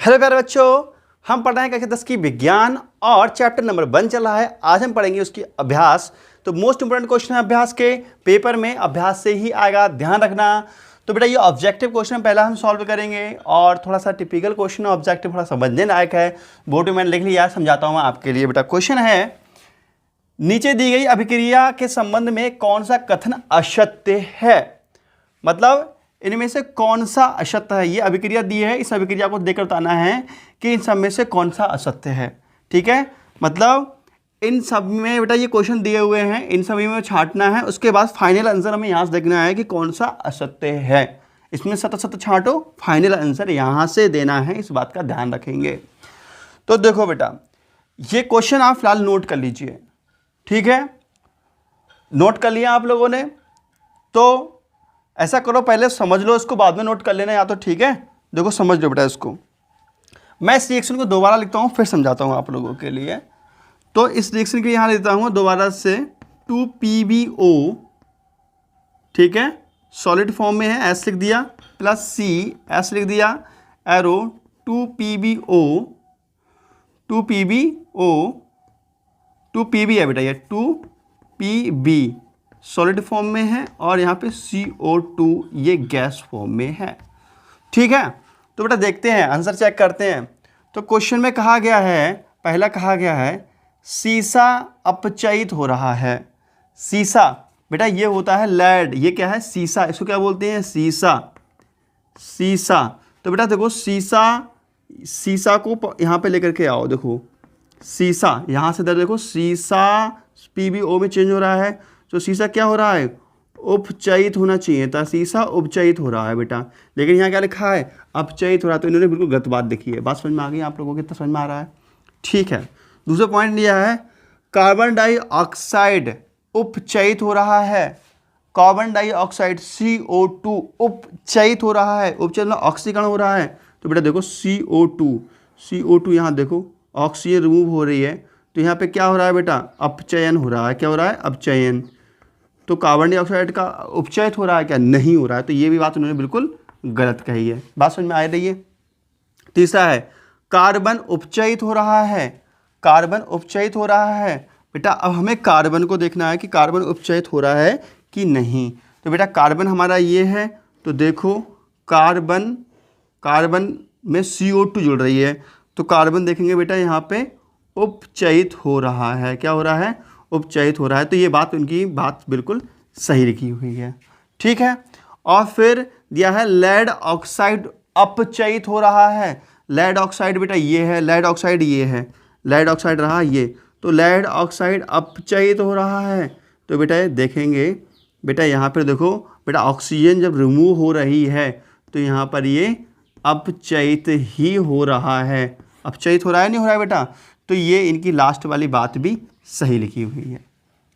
Hello प्यारे बच्चों, हम पढ़ रहे हैं कक्षा 10 की विज्ञान और चैप्टर नंबर 1 चल रहा है। आज हम पढ़ेंगे उसकी अभ्यास। तो मोस्ट इंपोर्टेंट क्वेश्चन है अभ्यास के, पेपर में अभ्यास से ही आएगा, ध्यान रखना। तो बेटा ये ऑब्जेक्टिव क्वेश्चन पहला हम सॉल्व करेंगे और थोड़ा सा टिपिकल क्वेश्चन ऑब्जेक्टिव थोड़ा समझने लायक है। बोर्ड में मैंने लिख लिया, समझाता हूँ मैं आपके लिए। बेटा क्वेश्चन है, नीचे दी गई अभिक्रिया के संबंध में कौन सा कथन असत्य है। मतलब इनमें से कौन सा असत्य है। ये अभिक्रिया दी है, इस अभिक्रिया को देखकर बताना है कि इन सब में से कौन सा असत्य है। ठीक है, मतलब इन सब में बेटा ये क्वेश्चन दिए हुए हैं, इन सभी में छांटना है। उसके बाद फाइनल आंसर हमें यहाँ से देखना है कि कौन सा असत्य है। इसमें सत्य सत्य छांटो, फाइनल आंसर यहाँ से देना है, इस बात का ध्यान रखेंगे। तो देखो बेटा, ये क्वेश्चन आप फिलहाल नोट कर लीजिए। ठीक है, नोट कर लिया आप लोगों ने। तो ऐसा करो, पहले समझ लो इसको, बाद में नोट कर लेना या तो। ठीक है, देखो समझ लो बेटा इसको। मैं इस रिएक्शन को दोबारा लिखता हूँ, फिर समझाता हूँ आप लोगों के लिए। तो इस रिएक्शन को यहाँ लिखता हूँ दोबारा से 2PbO। ठीक है, सॉलिड फॉर्म में है, S लिख दिया, प्लस C, S लिख दिया, एरो 2PbO 2Pb है बेटा, ये 2Pb सॉलिड फॉर्म में है और यहाँ पे CO2 ये गैस फॉर्म में है। ठीक है, तो बेटा देखते हैं, आंसर चेक करते हैं। तो क्वेश्चन में कहा गया है, पहला कहा गया है सीसा अपचयित हो रहा है। सीसा बेटा ये होता है लेड, ये क्या है सीसा, इसको क्या बोलते हैं सीसा। सीसा तो बेटा देखो सीसा को यहाँ पे लेकर के आओ। देखो सीसा यहाँ से इधर देखो, सीसा PbO में चेंज हो रहा है, तो सीसा क्या हो रहा है उपचयित होना चाहिए था, सीसा उपचयित हो रहा है बेटा, लेकिन यहाँ क्या लिखा है अपचयित हो रहा है। तो इन्होंने बिल्कुल गलत बात देखी है। बात समझ में आ गई आप लोगों को, कितना समझ में आ रहा है। ठीक है, दूसरा पॉइंट लिया है कार्बन डाइऑक्साइड उपचयित हो रहा है। कार्बन डाइऑक्साइड CO2 उपचयित हो रहा है, उपचयन ऑक्सीकरण हो रहा है। तो बेटा देखो CO2 यहाँ देखो, ऑक्सीजन रिमूव हो रही है, तो यहाँ पे क्या हो रहा है बेटा अपचयन हो रहा है। क्या हो रहा है अपचयन। तो कार्बन डाइऑक्साइड का उपचयित हो रहा है क्या, नहीं हो रहा है। तो ये भी बात उन्होंने बिल्कुल गलत कही है। बात समझ में आ रही है। तीसरा है कार्बन उपचयित हो रहा है। कार्बन उपचयित हो रहा है बेटा, अब हमें कार्बन को देखना है कि कार्बन उपचयित हो रहा है कि नहीं। तो बेटा कार्बन हमारा ये है, तो देखो कार्बन में CO2 जुड़ रही है, तो कार्बन देखेंगे बेटा यहाँ पे उपचयित हो रहा है। क्या हो रहा है उपचयित हो रहा है। तो ये बात उनकी बात बिल्कुल सही लिखी हुई है। ठीक है, और फिर दिया है लेड ऑक्साइड अपचयित हो रहा है। लेड ऑक्साइड बेटा ये है, लेड ऑक्साइड ये है, लेड ऑक्साइड रहा ये, तो लेड ऑक्साइड अपचयित हो रहा है। तो बेटा ये देखेंगे बेटा, यहाँ पर देखो बेटा ऑक्सीजन जब रिमूव हो रही है तो यहाँ पर ये अपचयित ही हो रहा है। अपचयित हो रहा है नहीं हो रहा है बेटा। तो ये इनकी लास्ट वाली बात भी सही लिखी हुई है।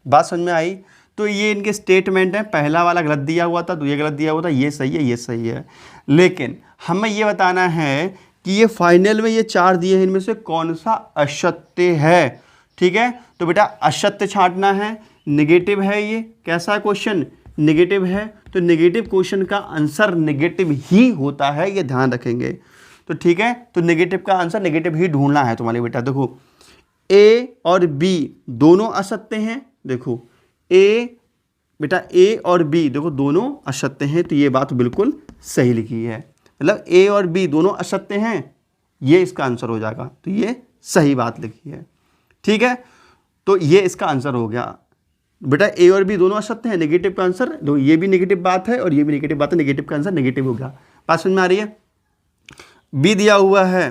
बात समझ में आई। तो ये इनके स्टेटमेंट है, पहला वाला गलत दिया हुआ था, तो ये गलत दिया हुआ था, ये सही है, ये सही है। लेकिन हमें ये बताना है कि ये फाइनल में ये 4 दिए हैं, इनमें से कौन सा असत्य है। ठीक है, तो बेटा असत्य छांटना है, निगेटिव है। ये कैसा क्वेश्चन निगेटिव है, तो निगेटिव क्वेश्चन का आंसर निगेटिव ही होता है, ये ध्यान रखेंगे। तो ठीक है, तो नेगेटिव का आंसर नेगेटिव ही ढूंढना है तुम्हारे बेटा। देखो A और B दोनों असत्य हैं। देखो बेटा A और B देखो दोनों असत्य हैं, तो ये बात बिल्कुल सही लिखी है। मतलब A और B दोनों असत्य हैं, ये इसका आंसर हो जाएगा। तो ये सही बात लिखी है। ठीक है, तो ये इसका आंसर हो गया बेटा। A और B दोनों असत्य हैं, नेगेटिव का आंसर, तो ये भी नेगेटिव बात है और ये भी नेगेटिव बात है, नेगेटिव का आंसर नेगेटिव हो गया। बात समझ में आ रही है। बी दिया हुआ है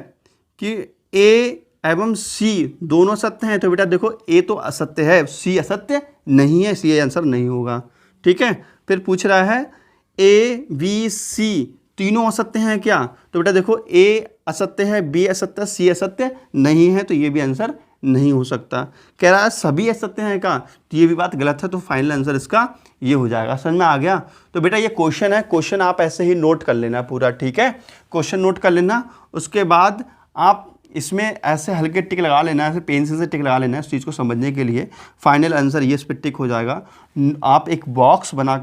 कि A एवं C दोनों सत्य हैं, तो बेटा देखो A तो असत्य है, C असत्य नहीं है, C आंसर नहीं होगा। ठीक है, फिर पूछ रहा है A B C तीनों असत्य हैं क्या, तो बेटा देखो A असत्य है, B असत्य, C असत्य नहीं है, तो ये भी आंसर नहीं हो सकता। कह रहा है सभी असत्य हैं क्या, तो ये भी बात गलत है, तो फाइनल आंसर इसका ये हो जाएगा। समझ में आ गया। तो बेटा ये क्वेश्चन है, क्वेश्चन आप ऐसे ही नोट कर लेना पूरा। ठीक है, क्वेश्चन नोट कर लेना, उसके बाद आप इसमें ऐसे हल्के टिक लगा लेना, ऐसे पेंसिल से टिक लगा लेना इस चीज़ को समझने के लिए। फाइनल आंसर ये इस पर टिक हो जाएगा। आप एक बॉक्स बना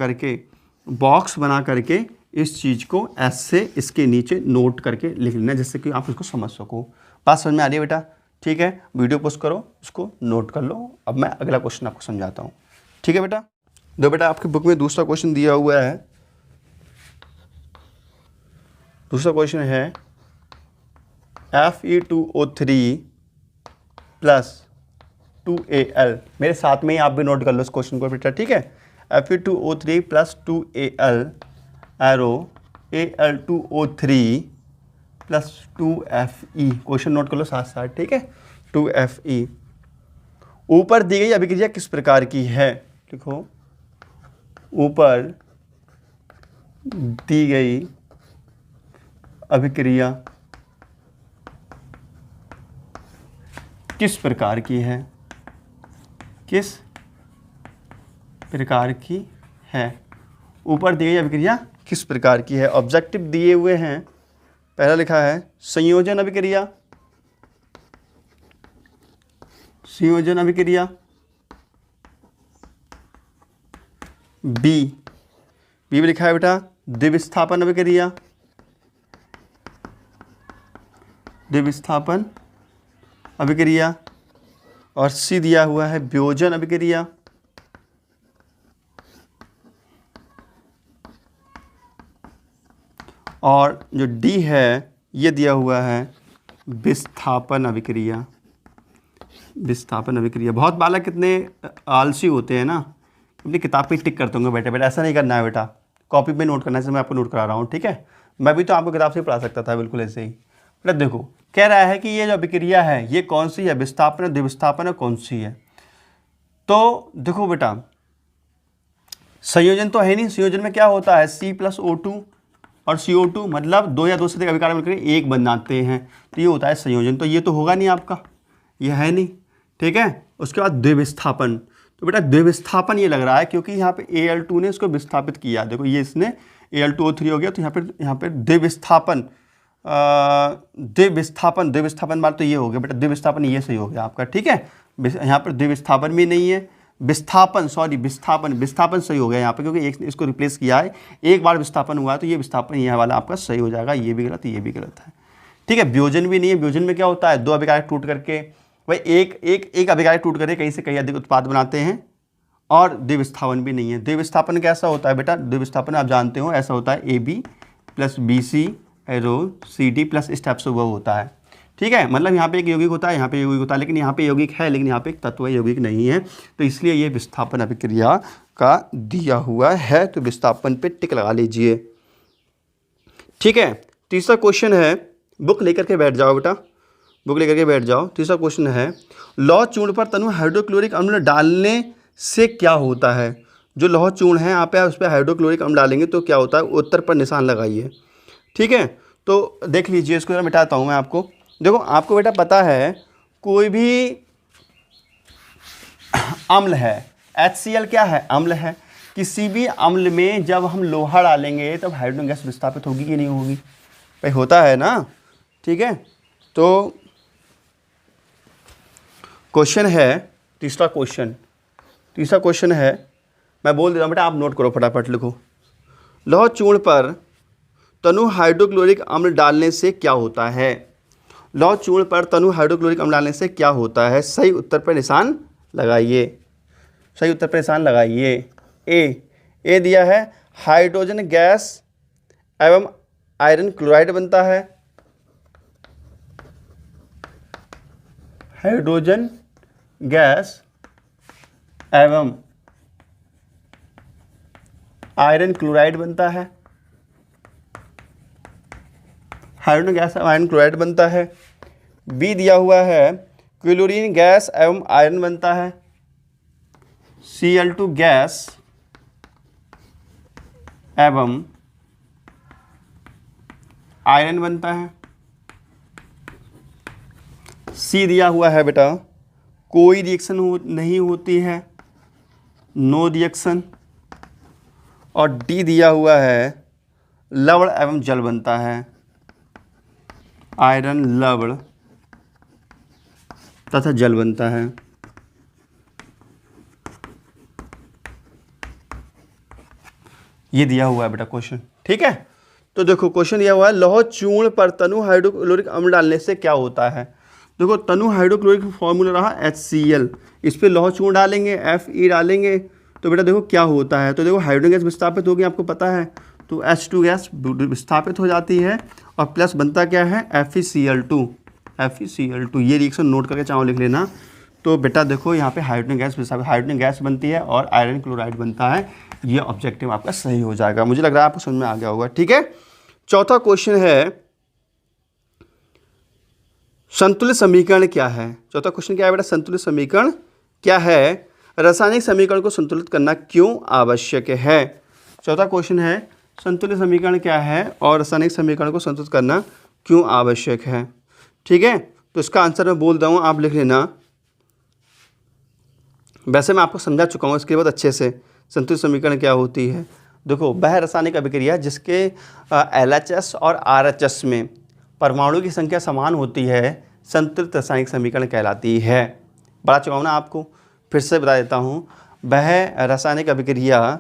करके इस चीज़ को ऐसे इसके नीचे नोट करके लिख लेना जिससे कि आप इसको समझ सको। बात समझ में आ रही है बेटा? ठीक है, वीडियो पोस्ट करो, उसको नोट कर लो। अब मैं अगला क्वेश्चन आपको समझाता हूँ। ठीक है बेटा? दो बेटा, आपकी बुक में दूसरा क्वेश्चन दिया हुआ है। दूसरा क्वेश्चन है Fe2O3 प्लस 2Al। मेरे साथ में ही आप भी नोट कर लो इस क्वेश्चन को बेटा, ठीक है? Fe2O3 plus 2Al arrow Al2O3 plus 2Fe। Question note कर लो साथ साथ, ठीक है? 2Fe। ऊपर दी गई अभिक्रिया किस प्रकार की है? लिखो, ऊपर दी गई अभिक्रिया किस प्रकार की है? किस प्रकार की है? ऊपर दी गई अभिक्रिया किस प्रकार की है? ऑब्जेक्टिव दिए हुए हैं। पहला लिखा है संयोजन अभिक्रिया, संयोजन अभिक्रिया। बी में लिखा है बेटा द्विविस्थापन अभिक्रिया, द्विविस्थापन अभिक्रिया। और सी दिया हुआ है वियोजन अभिक्रिया। और जो डी है ये दिया हुआ है विस्थापन अभिक्रिया, विस्थापन अभिक्रिया। बहुत बालक कितने आलसी होते हैं ना, अपनी किताब पे टिक करते होंगे बेटा। बेटा ऐसा नहीं करना है बेटा, कॉपी पे नोट करना है। मैं आपको नोट करा रहा हूँ, ठीक है? मैं भी तो आपको किताब से पढ़ा सकता था बिल्कुल ऐसे ही। बेटा देखो, कह रहा है कि ये जो अभिक्रिया है ये कौन सी है? विस्थापन है, द्विविस्थापन है, कौन सी है? तो देखो बेटा, संयोजन तो है नहीं। संयोजन में क्या होता है? C+O2 और CO2, मतलब दो या दो से अधिक अभिकार मिलकर एक बनाते हैं, तो ये होता है संयोजन। तो ये तो होगा नहीं आपका, ये है नहीं, ठीक है? उसके बाद द्विविस्थापन। तो बेटा द्विविस्थापन ये लग रहा है क्योंकि यहाँ पे Al2 ने इसको विस्थापित किया। देखो ये इसने Al2O3 हो गया, तो यहाँ पे द्विविस्थापन, द्विविस्थापन बार तो ये हो गया बेटा, द्विविस्थापन ये सही हो गया आपका, ठीक है? यहाँ पर द्विविस्थापन भी नहीं है, विस्थापन सही हो गया यहाँ पे, क्योंकि एक इसको रिप्लेस किया है। एक बार विस्थापन हुआ है तो ये विस्थापन यह वाला आपका सही हो जाएगा। ये भी गलत, ये भी गलत है, ठीक है? वियोजन भी नहीं है। वियोजन में क्या होता है? दो अभिकारक टूट करके, भाई एक अभिकारक टूट करके कहीं से कहीं अधिक उत्पाद बनाते हैं। और द्विविस्थापन भी नहीं है। द्विविस्थापन कैसा होता है बेटा? द्विविस्थापन आप जानते हो ऐसा होता है AB plus BC arrow CD plus इस टाइप से वो होता है, ठीक है? मतलब यहाँ पे एक यौगिक होता है, यहाँ पे यौगिक होता है, लेकिन यहाँ पे यौगिक है, लेकिन यहाँ पे एक तत्व यौगिक नहीं है। तो इसलिए ये विस्थापन अभिक्रिया का दिया हुआ है। तो विस्थापन पे टिक लगा लीजिए, ठीक है? तीसरा क्वेश्चन है, बुक लेकर के बैठ जाओ बेटा, बुक लेकर के बैठ जाओ। तीसरा क्वेश्चन है लौह चूर्ण पर तनु हाइड्रोक्लोरिक अम्ल डालने से क्या होता है? जो लौह चूर्ण है आप उस पर हाइड्रोक्लोरिक अम्ल डालेंगे तो क्या होता है? उत्तर पर निशान लगाइए, ठीक है? तो देख लीजिए, इसको जरा मिटाता हूँ मैं आपको। देखो आपको बेटा पता है कोई भी अम्ल है, HCl क्या है? अम्ल है। किसी भी अम्ल में जब हम लोहा डालेंगे तब हाइड्रोजन गैस विस्थापित होगी कि नहीं होगी? भाई होता है ना, ठीक है? तो क्वेश्चन है, तीसरा क्वेश्चन है, मैं बोल देता हूँ बेटा, आप नोट करो फटाफट, लिखो। लौह चूर्ण पर तनु हाइड्रोक्लोरिक अम्ल डालने से क्या होता है? लौह चूर्ण पर तनु हाइड्रोक्लोरिक अम्ल डालने से क्या होता है? सही उत्तर पर निशान लगाइए, सही उत्तर पर निशान लगाइए। ए दिया है हाइड्रोजन गैस एवं आयरन क्लोराइड बनता है। हाइड्रोजन गैस एवं आयरन क्लोराइड बनता है, हाइड्रोजन गैस एवं आयरन क्लोराइड बनता है। बी दिया हुआ है क्लोरीन गैस एवं आयरन बनता है, Cl2 गैस एवं आयरन बनता है। सी दिया हुआ है बेटा कोई रिएक्शन नहीं होती है, नो रिएक्शन। और डी दिया हुआ है लवण एवं जल बनता है, आयरन लवण तथा जल बनता है। ये दिया हुआ है बेटा क्वेश्चन, ठीक है। तो देखो क्वेश्चन दिया हुआ है लौह चूर्ण पर तनु हाइड्रोक्लोरिक अम्ल डालने से क्या होता है। देखो तनु हाइड्रोक्लोरिक फॉर्मूला रहा HCl, इस पर लौह चूर्ण डालेंगे, Fe डालेंगे, तो बेटा देखो क्या होता है। तो देखो हाइड्रोजन गैस विस्थापित होगी, आपको पता है, तो H2 गैस विस्थापित हो जाती है और प्लस बनता क्या है FeCl2। ये रिएक्शन नोट करके चाहो लिख लेना। तो बेटा देखो यहाँ पे हाइड्रोजन गैस विस्थापित, हाइड्रोजन गैस बनती है और आयरन क्लोराइड बनता है। ये ऑब्जेक्टिव आपका सही हो जाएगा, मुझे लग रहा है आपको समझ में आ गया होगा, ठीक है। चौथा क्वेश्चन है संतुलित समीकरण क्या है। चौथा क्वेश्चन क्या है बेटा, संतुलित समीकरण क्या है, रासायनिक समीकरण को संतुलित करना क्यों आवश्यक है। चौथा क्वेश्चन है संतुलित समीकरण क्या है और रासायनिक समीकरण को संतुलित करना क्यों आवश्यक है, ठीक है। तो इसका आंसर मैं बोल रहा हूँ, आप लिख लेना। वैसे मैं आपको समझा चुका हूँ इसके बाद अच्छे से, संतुलित समीकरण क्या होती है। देखो वह रासायनिक अभिक्रिया जिसके LHS और RHS में परमाणु की संख्या समान होती है संतुलित रासायनिक समीकरण कहलाती है। बता चुका हूँ ना आपको, फिर से बता देता हूँ। वह रासायनिक अभिक्रिया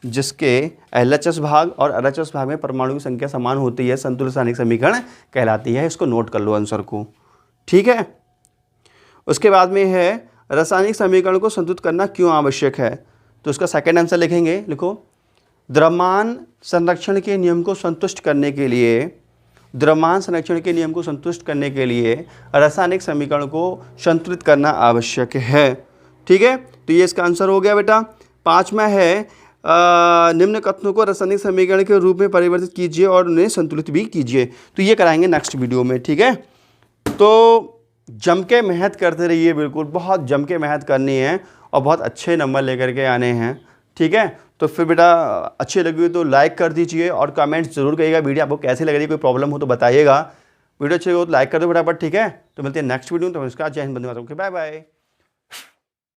जिसके LHS भाग और RHS भाग में परमाणु की संख्या समान होती है संतुलित रासायनिक समीकरण कहलाती है। इसको नोट कर लो आंसर को, ठीक है। उसके बाद में है रासायनिक समीकरण को संतुलित करना क्यों आवश्यक है। तो उसका सेकंड आंसर लिखेंगे, लिखो द्रव्यमान संरक्षण के नियम को संतुष्ट करने के लिए, द्रव्यमान संरक्षण के नियम को संतुष्ट करने के लिए रासायनिक समीकरण को संतुलित करना आवश्यक है, ठीक है। तो ये इसका आंसर हो गया बेटा। पांचवा है निम्न कथनों को रासायनिक समीकरण के रूप में परिवर्तित कीजिए और उन्हें संतुलित भी कीजिए। तो ये कराएंगे नेक्स्ट वीडियो में, ठीक है। तो जम के मेहनत करते रहिए, बिल्कुल बहुत जम के मेहनत करनी है और बहुत अच्छे नंबर लेकर के आने हैं, ठीक है। तो फिर बेटा अच्छी लगी तो लाइक कर दीजिए और कमेंट्स जरूर करिएगा वीडियो आपको कैसी लग रही है, कोई प्रॉब्लम हो तो बताइएगा। वीडियो अच्छी हो तो लाइक कर दो फटाफट, ठीक है। तो मिलते हैं नेक्स्ट वीडियो में, तो नमस्कार, जय हिंद, वंदे मातरम, बाय बाय।